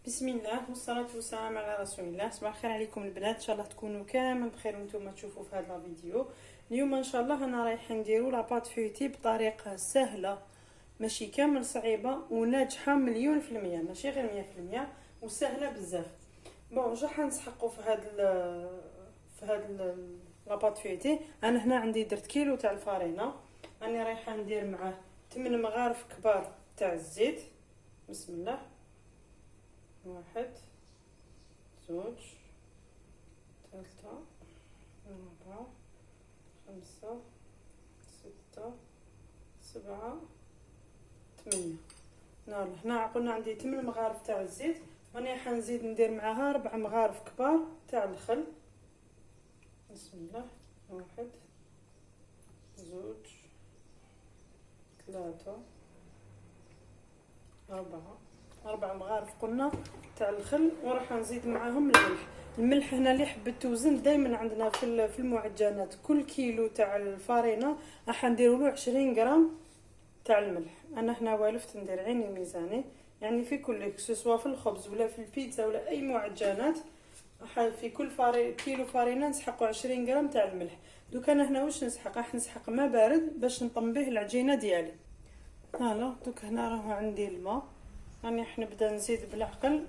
بسم الله والصلاة والسلام على رسول الله. صباح الخير عليكم البنات، ان شاء الله تكونوا كامل بخير وانتم تشوفوا في هذا الفيديو. اليوم ان شاء الله انا رايحه نديروا لاباط فيوتي بطريقه سهله ماشي كامل صعيبه وناجحه مليون في المية، ماشي غير 100%، وسهله بزاف. بون راح نسحقوا في هذا لاباط فيوتي. انا هنا عندي درت كيلو تاع الفارينه، راني رايحه ندير معاه 8 مغارف كبار تاع الزيت. بسم الله. 1 2 3 4 5 6 7 8. هنا قلنا عندي 8 مغارف تاع الزيت، راني حنزيد ندير معاها 4 مغارف كبار تاع الخل. بسم الله. 1 2 3 4 مغارف قلنا تاع الخل، وراح نزيد معاهم الملح هنا اللي حبيت توزن دائما عندنا في المعجنات. كل كيلو تاع الفارينه راح نديروا له 20 غرام تاع الملح. انا هنا والفت ندير عيني ميزاني، يعني في كل سواء في الخبز ولا في البيتزا ولا اي معجنات في كل كيلو فارينه نسحقوا 20 غرام تاع الملح. دوك انا هنا واش نسحق؟ راح نسحق ماء بارد باش نطم به العجينه ديالي. هلا دوك هنا راه عندي الماء، راني حنبدا نزيد بالعقل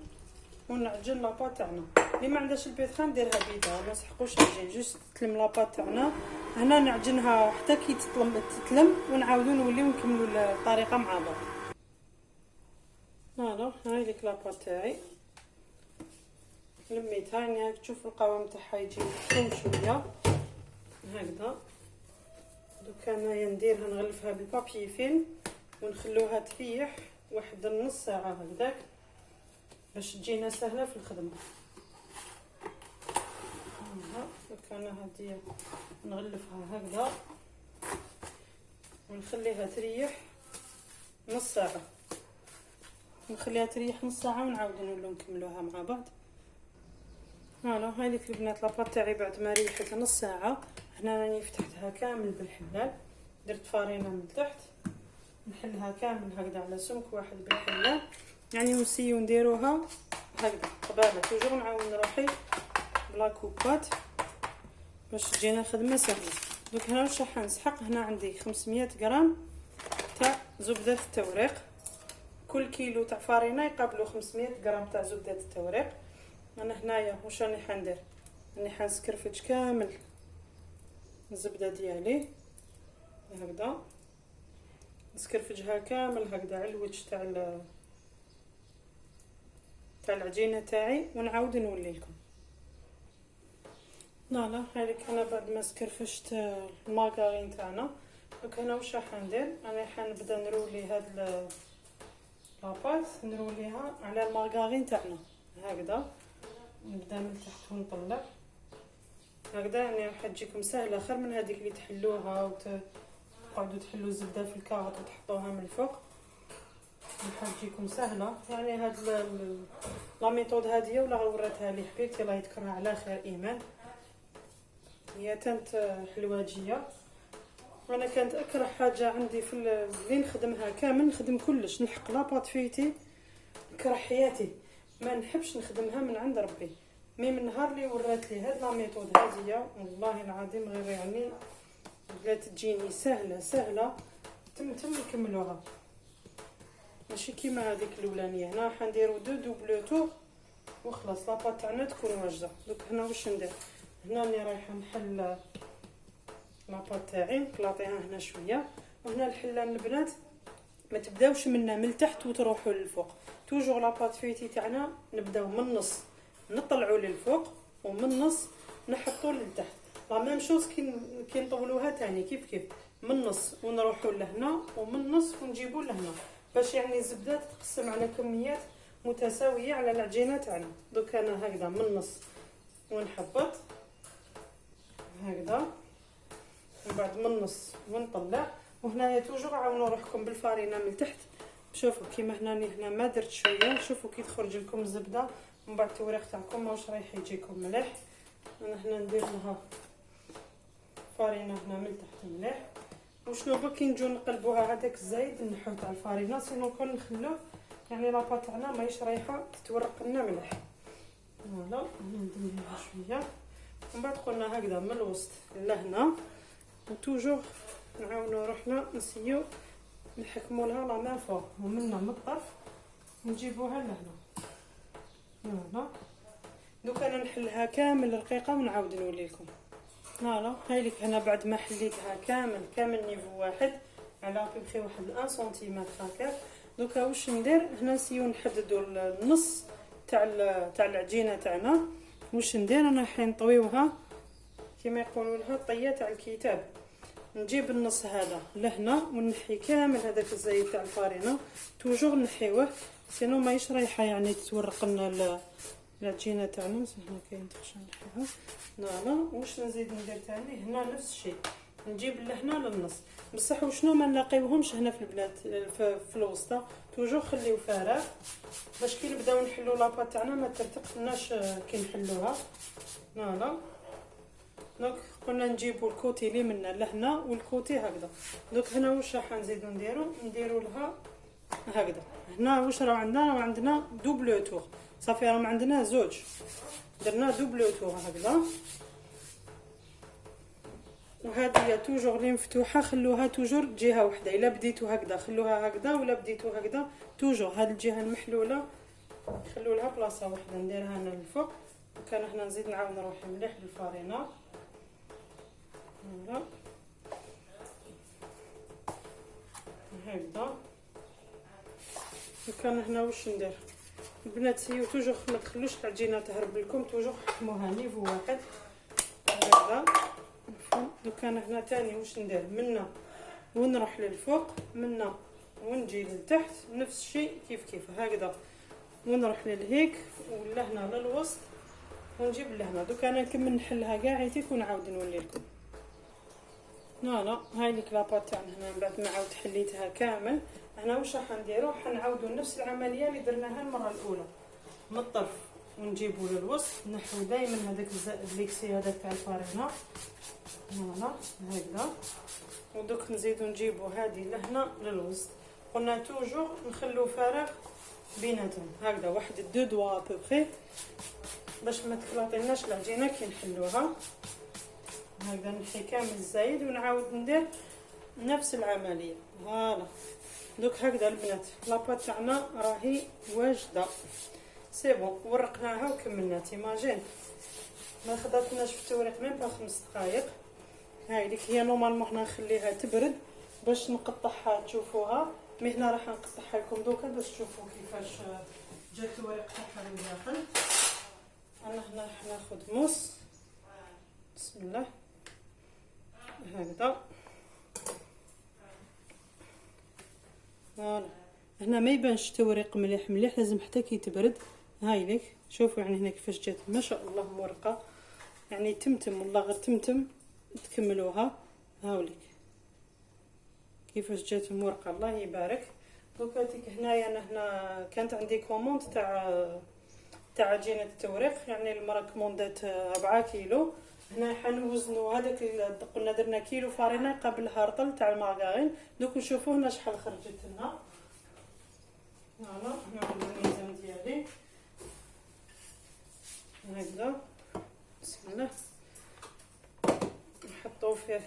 ونعجن لاباط تاعنا. اللي ما عندهاش البيتخا نديرها بيدها، ما نسحقوش العجين، جوست تلم لاباط تاعنا. هنا نعجنها حتى كي تتلم ونعاودو نوليو نكملوا الطريقه مع بعض. هلا هاي ليك لاباط تاعي لميتها، يعني تشوف القوام تاعها يجي خشن شويه هكذا. دوك انايا نديرها نغلفها بالبابي فيلم ونخلوها تريح واحد نص ساعه هكذاك باش تجينا سهله في الخدمه. دوك انا هادي نغلفها هكذا ونخليها تريح نص ساعه، نخليها تريح نص ساعه ونعاودو نولو نكملوها مع بعض. هانا هاي ليك البنات لاباط تاعي بعد ما ريحتها نص ساعه. هنا راني فتحتها كامل بالحلال، درت فارينه من تحت نحلها كامل هكذا على سمك واحد بالحلال، يعني نسيو نديروها هكذا قبالة. توجور نعاون روحي بلا كوبات باش تجينا خدمه سهله. دوك هنا واش راح نسحق؟ هنا عندي 500 غرام تاع زبده التوريق. كل كيلو تاع فارينه يقابلوا 500 غرام تاع زبده التوريق. انا هنايا واش راني حندير؟ راني حنسكرفج كامل الزبده ديالي هكذا، نسكرفجها كامل هكذا على الوجه تاع العجينه تاعي ونعاود نولي لكم. لا هذيك انا بعد ما سكرفشت المارغرين تاعنا. دوك هنا واش راح ندير؟ انا حنبدا نرولي هاد لاباط نروليها على المارغرين تاعنا هكذا، نبدا من تحت ونطلع هكذا. يعني راح تجيكم سهله خير من هذيك اللي تحلوها وتقعدوا تحلوا الزبده في الكاغط وتحطوها من الفوق. راح تجيكم سهله. يعني هاد لا ميثود هذه ولا وراتها لي حبيبتي الله يذكرها على خير ايمان، هي كانت حلواجيه. وانا كانت اكره حاجه عندي في اللي نخدمها كامل، نخدم كلش، نلحق لاباط فيتي نكره حياتي، ما نحبش نخدمها من عند ربي. مي من نهار اللي ورات لي هاد لا ميثود هذه والله العظيم غير يعني بدات تجيني سهله تم نكملوها، ماشي كيما هذيك الاولانيه. هنا حنديروا دوبل تور وخلاص لاباط تاعنا تكون واجده. دوك هنا واش ندير؟ هنا راني رايحه نحل لاباط تاعي، نقلاطيها هنا شويه. وهنا الحله البنات ما تبداوش من التحت وتروحوا للفوق، توجور لاباط فيتي تاعنا نبداو من النص نطلعوا للفوق ومن النص نحطوا للتحت. لا ميم شوز كي نطولوها تاني كيف من النص ونروحوا لهنا ومن النص ونجيبوا لهنا، باش يعني الزبده تتقسم على كميات متساويه على العجينه تاعنا. دوك انا هكذا من النص ونحبط هكذا، ومن بعد من النص ونطلع. وهنايا توجور عاونوا روحكم بالفارينه من تحت. شوفوا كيما هنا ما درت شويه، شوفوا كي تخرج لكم الزبده من بعد التوريق تاعكم واش رايح يجيكم مليح. انا هنا ندير لها فارينه هنا من تحت مليح. وشنو بغا كي نجيو نقلبوها هذاك الزايد نحو تاع الفارينه، سينو كون نخلوه يعني لاباط تاعنا ماهيش رايحه تتورق لنا مليح. فوالا نديرها شويه ومن بعد قلنا هكذا من الوسط لهنا، وتوجور نعاونوا روحنا نسيو نحكموا لها لا ميم فوا، ومنا من الطرف نجيبوها لهنا. فوالا دوك انا نحلها كامل رقيقه ونعاود نولي لكم. فوالا هاي لك هنا بعد ما حليتها كامل نيفو واحد على بخي واحد 1 سنتيمتر هكا. دوكا واش ندير هنا، نسيو نحددوا النص تاع العجينه تاعنا. واش ندير انا حين نطويوها كما يقولوا لها الطيه تاع الكتاب، نجيب النص هذا لهنا ونحي كامل هذاك الزيت تاع الفارينه، توجور نحيوه سينو ماهيش رايحه يعني تتورق لنا العجينه تاعنا. هنا كاين تخشن نحيها. فوالا واش نزيد ندير ثاني هنا نفس الشيء، نجيب لهنا للنص. بصح وشنو ما نلاقيوهمش هنا في البلاد في الوسطى، توجور خليو فراغ باش كي نبداو نحلو لاباط تاعنا ما ترتقناش كي نحلوها. فوالا دونك قلنا نجيبوا الكوتي اللي منا لهنا والكوتي هكذا. دوك هنا واش راح نزيدو نديرو لها هكذا. هنا واش راه عندنا دوبل تور، صافي راه عندنا زوج، درنا دوبل تور هكذا. وهذه توجور اللي مفتوحه خلوها توجور جهه واحده، الا بديتو هكذا خلوها هكذا، ولا بديتو هكذا توجور هذه الجهه المحلوله خلو لها بلاصه واحده. نديرها هنا للفوق، وكان هنا نزيد نعاود نروح مليح بالفارينه. فوالا هكذا. وكان هنا واش ندير البنات، سيو توجور ما تخلوش العجينه تهرب لكم، توجور حكموها نيفو واحد هكذا. دوك انا هنا تاني واش ندير منا ونروح للفوق، منا ونجي لتحت نفس الشيء كيف هكذا، ونروح للهيك ولهنا للوسط ونجيب لهنا. دوك انا نكمل نحلها كاع هيتيك ونعاود نولي لكم. فوالا هاي ليك لاباط تاعنا هنا بعد ما عاود حليتها كامل. هنا واش راح نديرو، حنعاودوا نفس العمليه اللي درناها المره الاولى من الطرف ونجيبو للوسط، نحو دائما هذاك الليكسي هذاك تاع الفارينه. فوالا هكذا. ودوك نزيدو نجيبو هذه لهنا للوسط، قلنا توجور نخلو فراغ بيناتهم هكذا واحد 2 دوا ابوبري باش ما تكلاطيناش العجينه كي نحلوها. هكذا نحي كامل الزايد ونعاود ندير نفس العمليه. فوالا دوك هكذا البنات لاباط تاعنا راهي واجده، سي بون ورقناها وكملنا. تيماجين ما خداتناش في التوريق ميم با 5 دقائق. هاي ليك هي نورمالمون حنا نخليها تبرد باش نقطعها تشوفوها، مي هنا راح نقطعها لكم دوكا باش تشوفوا كيفاش جا التوريق تاعها من داخل. انا هنا راح ناخذ موس، بسم الله هكذا. فوالا هنا ما يبانش التوريق مليح لازم حتى كي تبرد. هاي ليك شوفوا يعني هنا كيفاش جات ما شاء الله مورقه، يعني تمتم والله غير تمتم تكملوها. هاوليك كيفاش جات مورقه الله يبارك. دوكا تيك هنايا انا هنا كانت عندي كوموند تاع عجينه التوريق، يعني المره كوموندات 4 كيلو. هنا حنوزنوا هذاك قلنا درنا كيلو فارينه قبلها رطل تاع المارغرين. دوك نشوفوا هنا شحال خرجت لنا. فوالا هنا الميزان ديالي هكذا، بسم الله نحطو فيه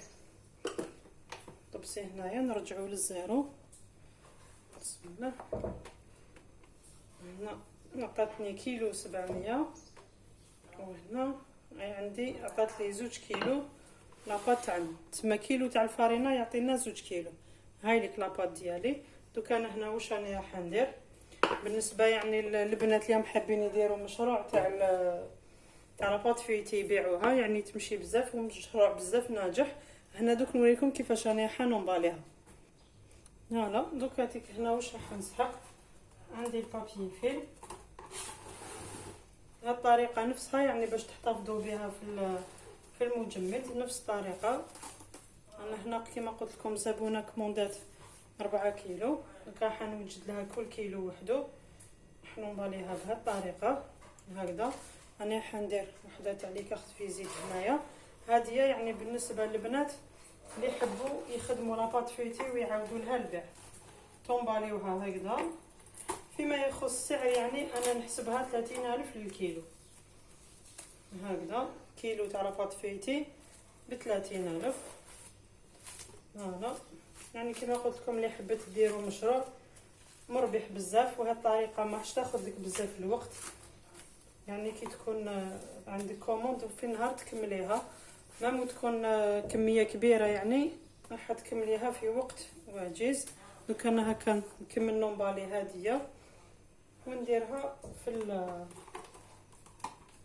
طبسي هنايا نرجعو للزيرو. بسم الله هنا عطاتني كيلو 700، وهنا عندي عطات لي 2 كيلو لاباط تاعنا، تما كيلو تاع الفارينه يعطينا 2 كيلو. هاي ليك لاباط ديالي. دوك انا هنا واش راني راح ندير بالنسبه يعني البنات اللي حابين يديروا مشروع تاع لاباط فيتي يبيعوها، يعني تمشي بزاف ومشروع بزاف ناجح. هنا دوك نوريكم كيفاش راني راح نمباليها. فوالا دوك هاتيك هنا واش راح نسحق، عندي البابي فيل هاد الطريقه نفسها يعني باش تحتفظوا بها في المجمد نفس الطريقه. انا هنا كما قلت لكم زبونه كوموندات 4 كيلو، دونك راح نوجد لها كل كيلو وحده، راح نمباليها بهاد الطريقه هكذا. انا راح ندير وحده تاع لي كارت فيزيت هنايا، هذه يعني بالنسبه للبنات اللي يحبوا يخدموا لاباط فيتي ويعاودوا لها البيع. تنباليوها هكذا فيما يخص السعر يعني انا نحسبها 30,000 للكيلو. هكذا كيلو تاع لاباط فيتي ب30,000. هذا يعني كما قلت لكم اللي حبيت ديروا مشروع مربح بزاف، وهاد الطريقه ما حش تاخذ لك بزاف الوقت. يعني كي تكون عندك كوموند وفي النهار تكمليها، مام تكون كميه كبيره يعني راح تكمليها في وقت وجيز. دوك انا هكا نكمل نومبالي هاديه ونديرها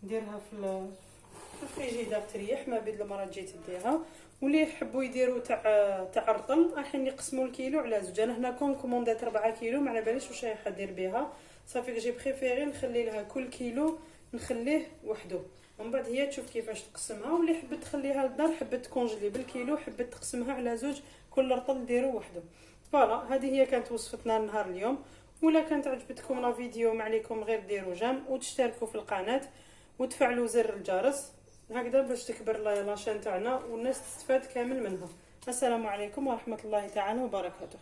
نديرها في الفريجيدار تريح ما بين المره تجي تديها. واللي يحبوا يديروا تاع رطل راح يقسموا الكيلو على زوج. انا هنا كوموندات 4 كيلو ما على باليش واش راح ندير بها، صافي جي بريفيري نخلي لها كل كيلو نخليه وحده، ومن بعد هي تشوف كيفاش تقسمها. واللي حبت تخليها للدار حبت تكونجلي بالكيلو حبت تقسمها على زوج، كل رطل ديروا وحده. فوالا هذه هي كانت وصفتنا نهار اليوم. ولا كانت عجبتكم لا فيديو ما عليكم غير ديروا جيم وتشتركوا في القناه وتفعلوا زر الجرس هكذا باش تكبر لاشين تاعنا والناس تستفاد كامل منها. السلام عليكم ورحمه الله تعالى وبركاته.